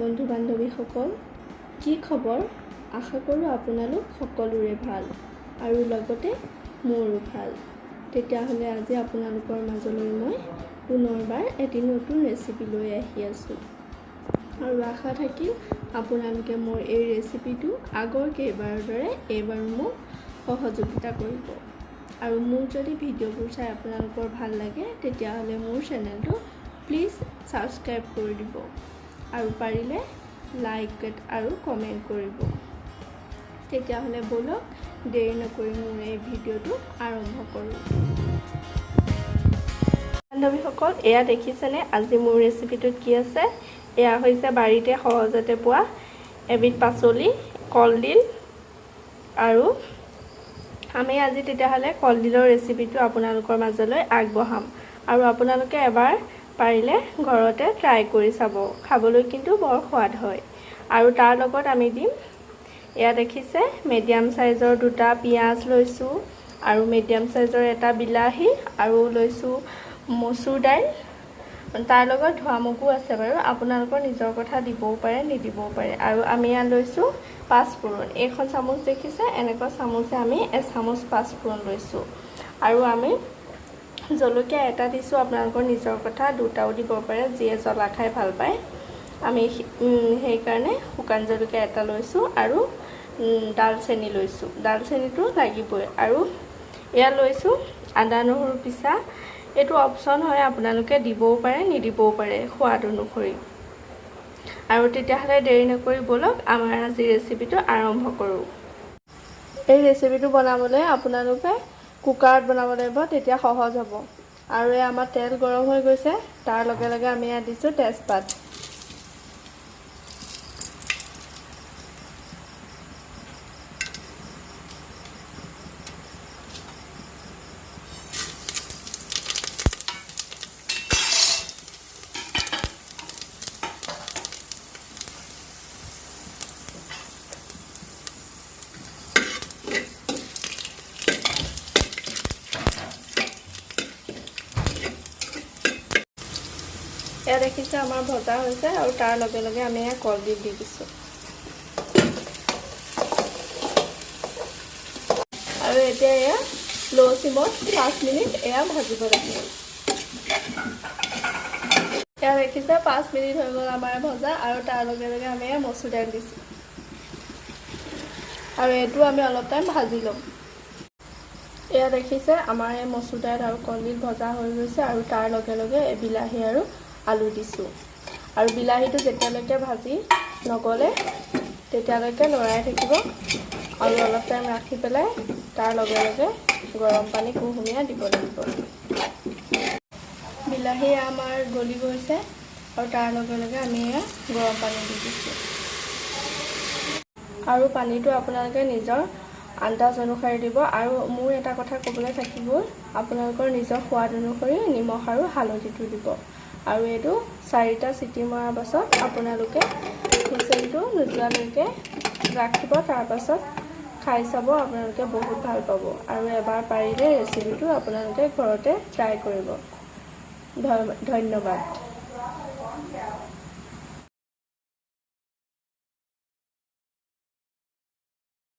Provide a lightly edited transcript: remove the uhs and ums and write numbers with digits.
বন্ধু বান্ধৱীসকল কি খবৰ আশা কৰোঁ আপোনালোক সকলোৰে ভাল আৰু লগতে মোৰো ভাল তেতিয়াহ'লে আজি আপোনালোকৰ মাজলৈ মই পুনৰবাৰ এটি নতুন ৰেচিপি লৈ আহি আছোঁ আৰু আশা থাকিল আপোনালোকে মোৰ এই ৰেচিপিটো আগৰ কেইবাৰৰ দৰে এইবাৰো মোক সহযোগিতা কৰিব আৰু মোৰ যদি ভিডিঅ'বোৰ চাই আপোনালোকৰ ভাল লাগে তেতিয়াহ'লে মোৰ চেনেলটো প্লিজ সাবস্ক্ৰাইব কৰি দিব আৰু পাৰিলে লাইক আৰু কমেন্ট কৰিব তেতিয়াহ'লে বলক দেৰি নকৰি মোৰ এই ভিডিঅ'টো আৰম্ভ কৰোঁ বান্ধৱীসকল এয়া দেখিছেনে আজি মোৰ ৰেচিপিটোত কি আছে এয়া হৈছে বাৰীতে সহজতে পোৱা এবিধ পাচলি কলডিল আৰু আমি আজি তেতিয়াহ'লে কলডিলৰ ৰেচিপিটো আপোনালোকৰ মাজলৈ আগবঢ়াম আৰু আপোনালোকে এবাৰ পাৰিলে ঘৰতে ট্ৰাই কৰি চাব খাবলৈ কিন্তু বৰ সোৱাদ হয় আৰু তাৰ লগত আমি দিম এয়া দেখিছে মিডিয়াম সাইজৰ দুটা পিয়াজ লৈছো আৰু মিডিয়াম সাইজৰ এটা বিলাহী আৰু লৈছো মসুৰ দাইল তাৰ লগত ধোৱা মগু আছে বাৰু আপোনালোকৰ নিজৰ কথা দিবও পাৰে নিদিবও পাৰে আৰু আমি ইয়াত লৈছো পাঁচফোৰণ এখন চামুচ দেখিছে এনেকুৱা চামুচে আমি এচামুচ পাঁচফোৰণ লৈছো আৰু আমি জলকীয়া এটা দিছো আপোনালোকৰ নিজৰ কথা দুটাও দিব পাৰে যিয়ে জ্বলা খাই ভাল পায় আমি সেই কাৰণে শুকান জলকীয়া এটা লৈছো আৰু দালচেনি লৈছো দালচেনিটো লাগিবই আৰু এয়া লৈছো আদা নহৰু পিছা এটো অপচন হয় আপোনালোকে দিবও পাৰে নিদিবও পাৰে সোৱাদ অনুসৰি আৰু তেতিয়াহ'লে দেৰি নকৰি বলক আমাৰ আজি ৰেচিপিটো আৰম্ভ কৰোঁ এই ৰেচিপিটো বনাবলৈ আপোনালোকে কুকাৰত বনাব লাগিব তেতিয়া সহজ হ'ব আৰু এই আমাৰ তেল গৰম হৈ গৈছে তাৰ লগে লগে আমি ইয়াত দিছো তেজপাত এয়া দেখিছে আমাৰ ভজা হৈছে আৰু তাৰ লগে লগে আমি এয়া কলডিল দি দিছো আৰু এতিয়া এয়া লো সিমত 5 মিনিট এয়া ভাজিব লাগিব এয়া দেখিছে 5 মিনিট হৈ গ'ল আমাৰ ভজা আৰু তাৰ লগে লগে আমি এয়া মসুৰ দাইল দিছো আৰু এটো আমি অলপ টাইম ভাজি লম এয়া দেখিছে আমাৰ এই মসুৰ দাইল আৰু কলডিল ভজা হৈ গৈছে আৰু তাৰ লগে লগে বিলাহী আৰু আলু দিছো আৰু বিলাহীটো যেতিয়ালৈকে ভাজি নগলে তেতিয়ালৈকে লৰাই থাকিব আৰু অলপ টাইম ৰাখি পেলাই তাৰ লগে লগে গৰম পানী কুহুমীয়া দিব লাগিব বিলাহী আমাৰ গলি গৈছে আৰু তাৰ লগে লগে আমি গৰম পানী দি দিছো আৰু পানীটো আপোনালোকে নিজৰ আন্দাজ অনুসৰি দিব আৰু মোৰ এটা কথা ক'বলৈ থাকিব আপোনালোকৰ নিজৰ সোৱাদ অনুসৰি নিমখ আৰু হালধিটো দিব আৰু এটো 4টা সিটি মৰাৰ পাছত আপোনালোকে হুইচেলটো নুজুৱালৈকে ৰাখিব তাৰ পাছত খাই চাব আপোনালোকে বহুত ভাল পাব আৰু এবাৰ পাৰিলে ৰেচিপিটো আপোনালোকে ঘৰতে ট্ৰাই কৰিব ধন্যবাদ